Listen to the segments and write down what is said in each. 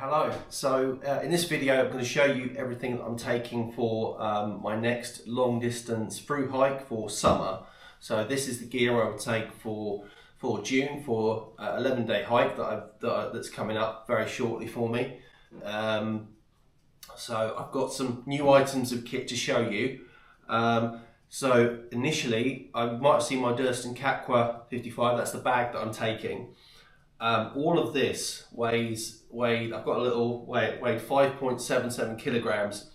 Hello. So in this video I'm going to show you everything that I'm taking for my next long distance through hike for summer. So this is the gear I would take for June for an 11-day hike that's coming up very shortly for me. So I've got some new items of kit to show you. So initially, I might have seen my Durston Kakwa 55, that's the bag that I'm taking. All of this weighed 5.77 kilograms.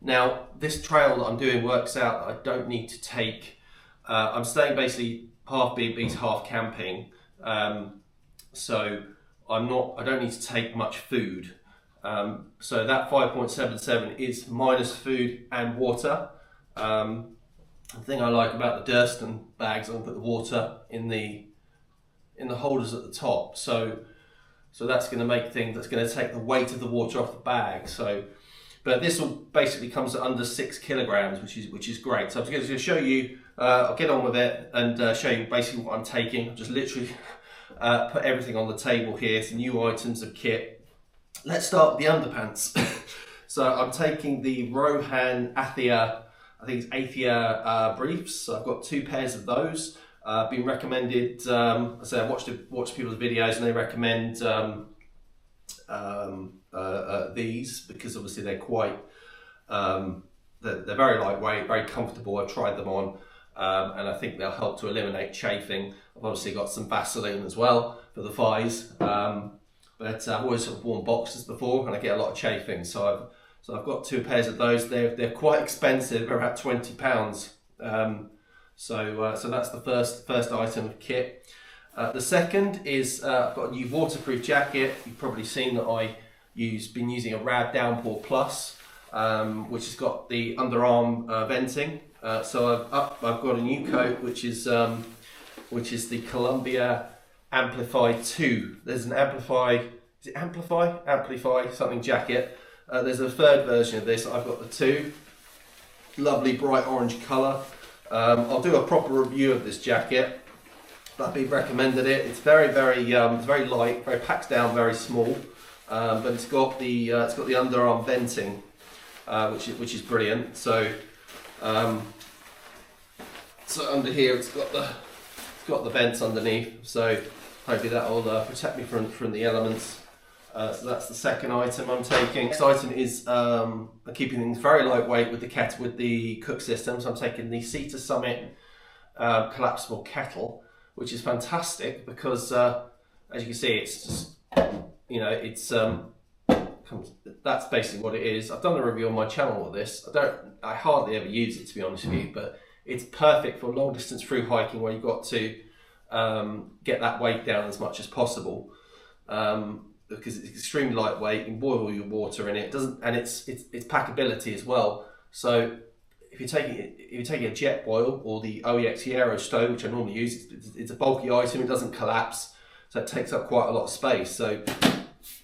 Now, this trail that I'm doing works out that I don't need to take, I'm staying basically half B&Bs, half camping. So I don't need to take much food. So that 5.77 is minus food and water. The thing I like about the Durston bags, I can put the water in the holders at the top, so that's going to make things, that's going to take the weight of the water off the bag. But this will basically comes to under 6 kilograms, which is great. So I'm just going to show you. I'll get on with it and show you basically what I'm taking. I've just literally put everything on the table here. Some new items of kit. Let's start with the underpants. So I'm taking the Rohan Athia, I think it's Athia briefs. So I've got 2 pairs of those. Been recommended. I watched people's videos and they recommend these because obviously they're quite they're very lightweight, very comfortable. I've tried them on and I think they'll help to eliminate chafing. I've obviously got some Vaseline as well for the thighs, but I've always sort of worn boxers before and I get a lot of chafing. So I've got 2 pairs of those. They're quite expensive. They're about £20. So that's the first item of kit. The second is I've got a new waterproof jacket. You've probably seen that been using a Rad Downpour Plus, which has got the underarm venting. So I've got a new coat which is the Columbia Amplify 2. There's an Amplify something jacket. There's a third version of this. I've got the 2. Lovely bright orange colour. I'll do a proper review of this jacket, but I've recommended it. It's very light, very packed down, very small, but it's got the underarm venting, which is brilliant. So under here it's got the vents underneath. So hopefully that will protect me from the elements. So that's the second item I'm taking. Next item is keeping things very lightweight with the cook system. So I'm taking the Sea to Summit collapsible kettle, which is fantastic because as you can see, it's just that's basically what it is. I've done a review on my channel of this. I hardly ever use it, to be honest with you, but it's perfect for long distance through hiking where you've got to get that weight down as much as possible. Because it's extremely lightweight, you can boil all your water in it. And it's packability as well. So if you're taking a jet boil or the OEX Aero stove, which I normally use, it's a bulky item. It doesn't collapse, so it takes up quite a lot of space. So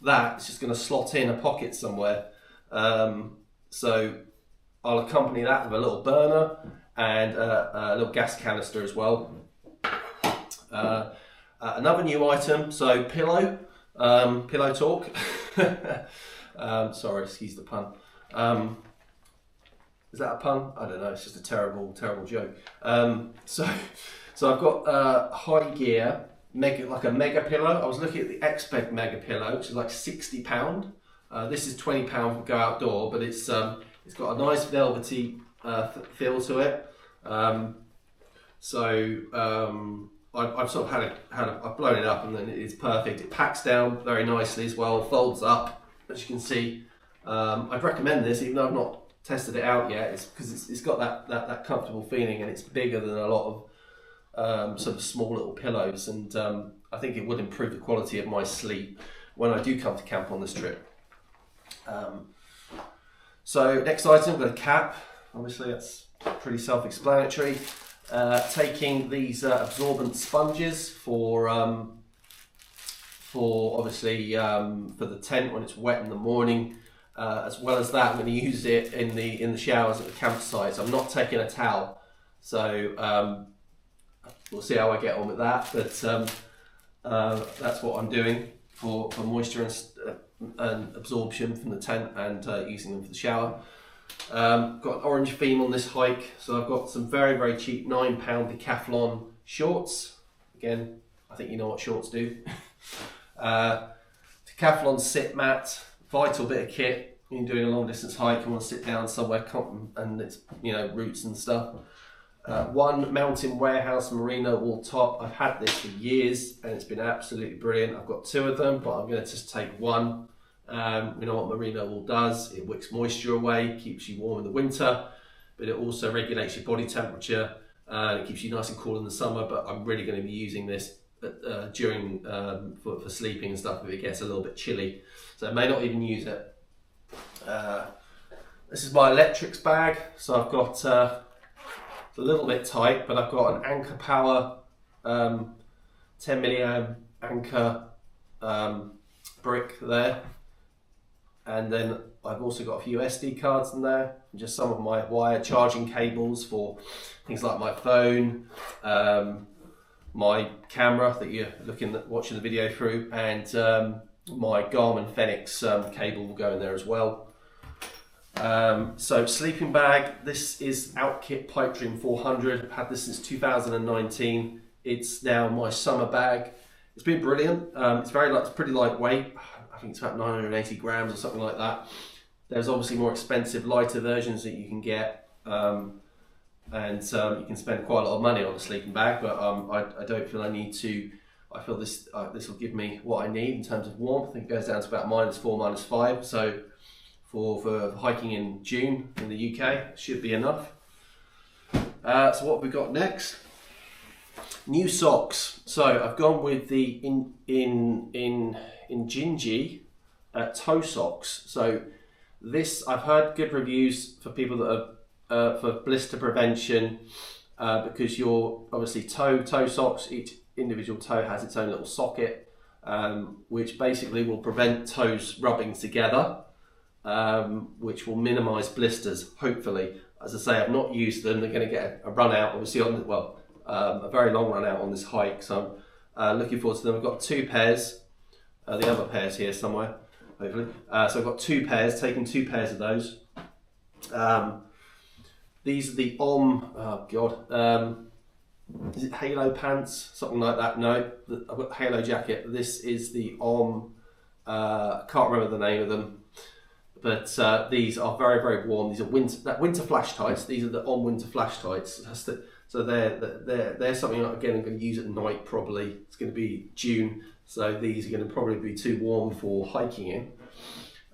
that's just going to slot in a pocket somewhere. So I'll accompany that with a little burner and a little gas canister as well. Another new item, so pillow talk. Sorry, excuse the pun. Is that a pun? I don't know. It's just a terrible joke. So I've got high gear, like a mega pillow. I was looking at the Expect mega pillow, which is like £60. This is £20 for go outdoor, but it's got a nice velvety feel to it. I've sort of I've blown it up and then it's perfect. It packs down very nicely as well, folds up, as you can see. I'd recommend this, even though I've not tested it out yet. It's because it's got that comfortable feeling and it's bigger than a lot of sort of small little pillows. And I think it would improve the quality of my sleep when I do come to camp on this trip. So next item, I've got a cap. Obviously that's pretty self-explanatory. Taking these absorbent sponges for obviously for the tent when it's wet in the morning. As well as that, I'm going to use it in the showers at the campsite. So I'm not taking a towel. So we'll see how I get on with that. But that's what I'm doing for moisture and and absorption from the tent and using them for the shower. Got an orange theme on this hike, so I've got some very, very cheap £9 Decathlon shorts. Again, I think you know what shorts do. Decathlon sit mat, vital bit of kit. You're doing a long distance hike, you want to sit down somewhere and it's, you know, roots and stuff. One Mountain Warehouse merino wool top. I've had this for years and it's been absolutely brilliant. I've got 2 of them, but I'm going to just take one. You know what merino wool does? It wicks moisture away, keeps you warm in the winter, but it also regulates your body temperature and it keeps you nice and cool in the summer. But I'm really going to be using this during for sleeping and stuff if it gets a little bit chilly. So I may not even use it. This is my electrics bag. So I've got it's a little bit tight, but I've got an Anchor Power 10 milliamp Anchor brick there. And then I've also got a few SD cards in there, and just some of my wire charging cables for things like my phone, my camera that you're watching the video through, and my Garmin Fenix cable will go in there as well. So sleeping bag, this is Outkit Pipe Dream 400. I've had this since 2019. It's now my summer bag. It's been brilliant. It's pretty lightweight. I think it's about 980 grams or something like that. There's obviously more expensive, lighter versions that you can get, and you can spend quite a lot of money on a sleeping bag. But I don't feel I need to. I feel this will give me what I need in terms of warmth. I think it goes down to about -4, -5. So for hiking in June in the UK, should be enough. So what have we got next? New socks. So I've gone with the Gingy toe socks. So this, I've heard good reviews for people that are for blister prevention, because your obviously toe socks, each individual toe has its own little socket, which basically will prevent toes rubbing together, which will minimise blisters, hopefully. As I say, I've not used them. They're going to get a run out, obviously, a very long run out on this hike. So I'm looking forward to them. I've got 2 pairs. The other pair's here somewhere, hopefully. So I've got 2 pairs, taken 2 pairs of those. These are the is it Halo pants? Something like that? No, I've got the Halo jacket. This is the can't remember the name of them. But these are very, very warm. These are winter flash tights. These are the winter flash tights. So they're something that, again, I'm going to use at night probably. It's going to be June, so these are going to probably be too warm for hiking in.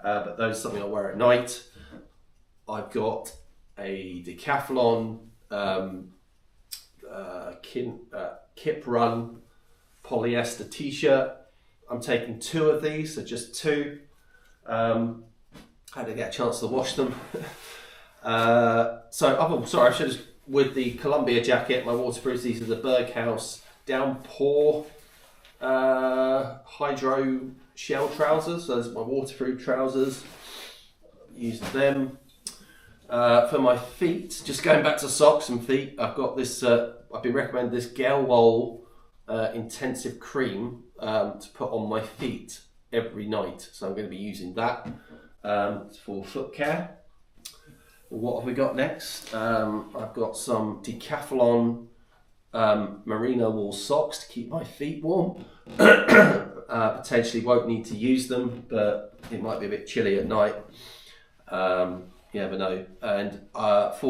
But those are something I wear at night. I've got a Decathlon Kip Run polyester t-shirt. I'm taking 2 of these, so just 2. I didn't get a chance to wash them. I should have, with the Columbia jacket, my waterproof, these are the Berghaus Downpour Hydro Shell trousers. So those are my waterproof trousers. Use them. For my feet, just going back to socks and feet, I've got this, I've been recommended this Gelwohl intensive cream to put on my feet every night. So I'm going to be using that for foot care. What have we got next? I've got some Decathlon merino wool socks to keep my feet warm. Potentially won't need to use them, but it might be a bit chilly at night. You never know. And I've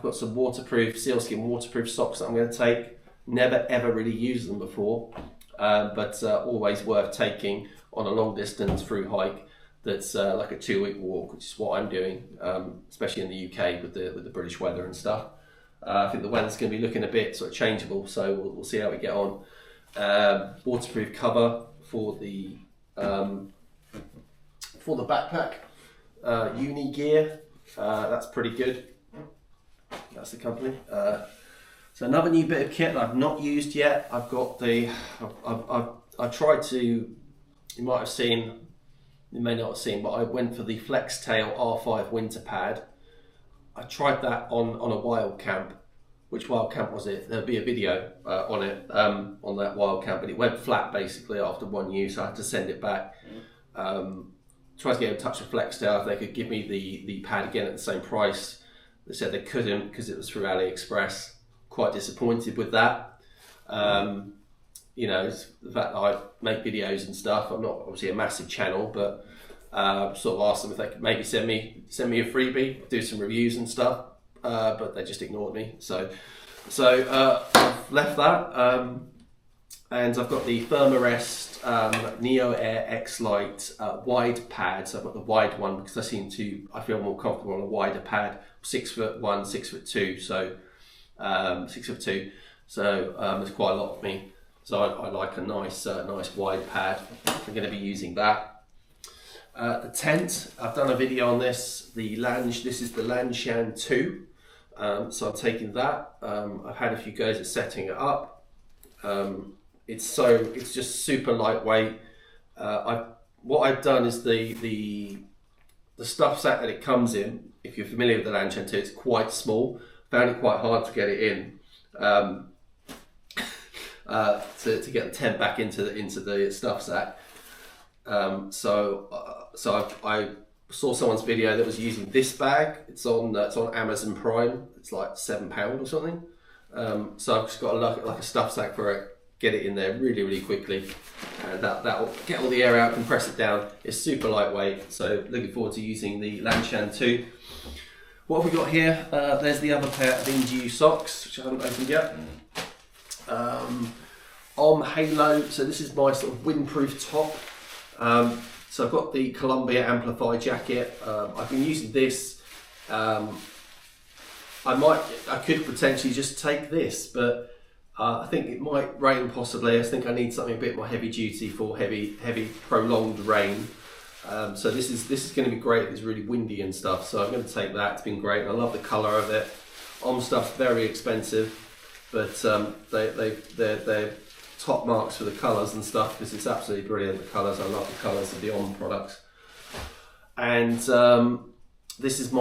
got some waterproof, sealskin waterproof socks that I'm going to take. Never ever really used them before, but always worth taking on a long distance through hike. That's like a 2-week walk, which is what I'm doing, especially in the UK with the British weather and stuff. I think the weather's going to be looking a bit sort of changeable, so we'll see how we get on. Waterproof cover for the backpack. Uni gear, that's pretty good. That's the company. So another new bit of kit that I've not used yet. I've got I tried to. You might have seen. You may not have seen, but I went for the Flextail R5 winter pad. I tried that on a wild camp. Which wild camp was it? There'll be a video on it, on that wild camp, but it went flat basically after one use. So I had to send it back. tried to get in touch with Flextail if they could give me the pad again at the same price. They said they couldn't because it was through AliExpress. Quite disappointed with that. You know, the fact that I make videos and stuff. I'm not obviously a massive channel, but sort of asked them if they could maybe send me a freebie, do some reviews and stuff. But they just ignored me. So I've left that, and I've got the Thermarest Neo Air X Lite wide pad. So I've got the wide one because I feel more comfortable on a wider pad. 6'1", 6'2", so 6'2". So there's quite a lot of me. So I like a nice wide pad. I'm going to be using that. The tent, I've done a video on this. This is the Lanshan 2. So I'm taking that. I've had a few goes at setting it up. It's just super lightweight. What I've done is the stuff sack that it comes in. If you're familiar with the Lanshan 2, it's quite small. Found it quite hard to get it in. To get the tent back into the stuff sack. So I saw someone's video that was using this bag. It's on Amazon Prime. It's like £7 or something. So I've just got like a stuff sack for it. Get it in there really, really quickly, and that'll get all the air out, compress it down. It's super lightweight. So looking forward to using the Lanshan 2. What have we got here? There's the other pair of Indu socks, which I haven't opened yet. Halo, so this is my sort of windproof top. So I've got the Columbia Amplify jacket. I've been using this. I could potentially just take this, but I think it might rain possibly. I think I need something a bit more heavy duty for heavy prolonged rain. So this is going to be great. It's really windy and stuff, so I'm going to take that. It's been great. I love the colour of it. Stuff's very expensive, but they're top marks for the colours and stuff because it's absolutely brilliant. The colours, I love the colours of the products. And this is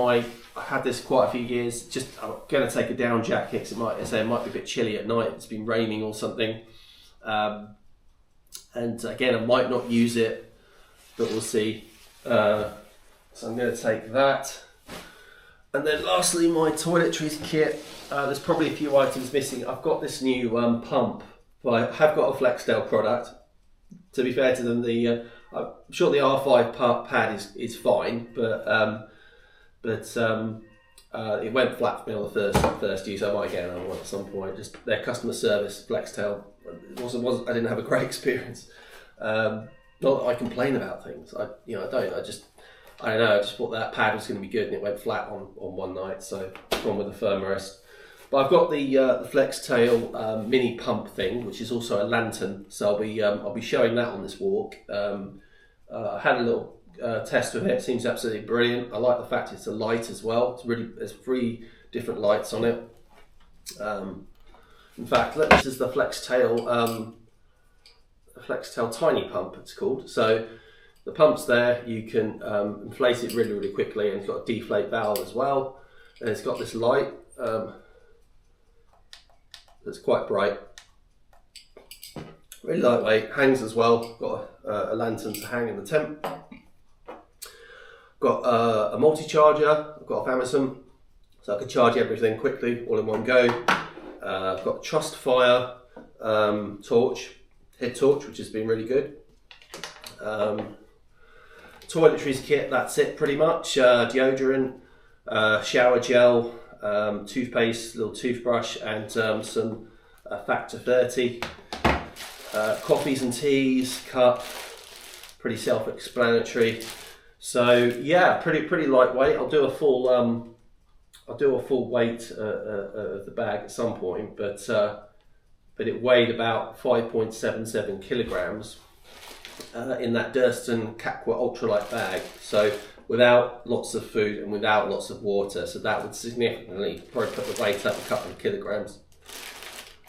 I've had this quite a few years. I'm going to take a down jacket because it might be a bit chilly at night. It's been raining or something. And again, I might not use it, but we'll see. So I'm going to take that. And then lastly, my toiletries kit. There's probably a few items missing. I've got this new pump, but I have got a Flextail product. To be fair to them, I'm sure the R5 pad is fine, but it went flat for me on the first use. I might get another one at some point. Just their customer service, Flextail, I didn't have a great experience. Not that I complain about things. I don't know. I just thought that pad was going to be good, and it went flat on one night. So gone with the Thermarest. But I've got the Flextail mini pump thing, which is also a lantern. So I'll be showing that on this walk. I had a little test with it. It seems absolutely brilliant. I like the fact it's a light as well. There's 3 different lights on it. In fact, this is the Flextail tiny pump. It's called. So the pump's there. You can inflate it really, really quickly, and it's got a deflate valve as well. And it's got this light that's quite bright. Really lightweight. Hangs as well. Got a lantern to hang in the tent. Got a multi-charger. I've got off Amazon, so I can charge everything quickly, all in one go. I've got a Trustfire head torch, which has been really good. Toiletries kit, that's it pretty much. Deodorant, shower gel, toothpaste, little toothbrush, and some Factor 30. Coffees and teas, cup, pretty self-explanatory. So yeah, pretty lightweight. I'll do a full weight of the bag at some point, but it weighed about 5.77 kilograms in that Durston Kakwa ultralight bag. So without lots of food and without lots of water, so that would significantly probably put the weight up a couple of kilograms.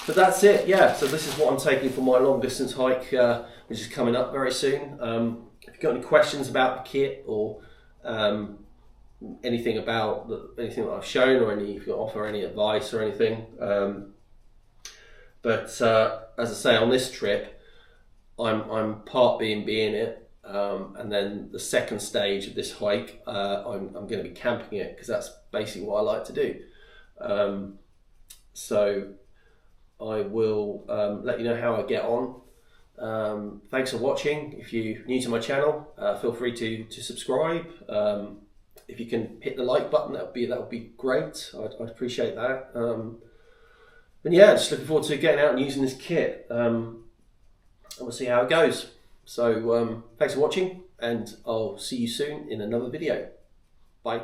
But that's it, yeah. So this is what I'm taking for my long distance hike, which is coming up very soon. If you've got any questions about the kit or anything about anything that I've shown, or if you offer any advice or anything. But as I say, on this trip, I'm part B&B in it. And then the second stage of this hike, I'm going to be camping it, because that's basically what I like to do. So I will let you know how I get on. Thanks for watching. If you're new to my channel, feel free to subscribe. If you can hit the like button, that would be great. I'd appreciate that. And yeah, just looking forward to getting out and using this kit. And we'll see how it goes. So thanks for watching, and I'll see you soon in another video. Bye.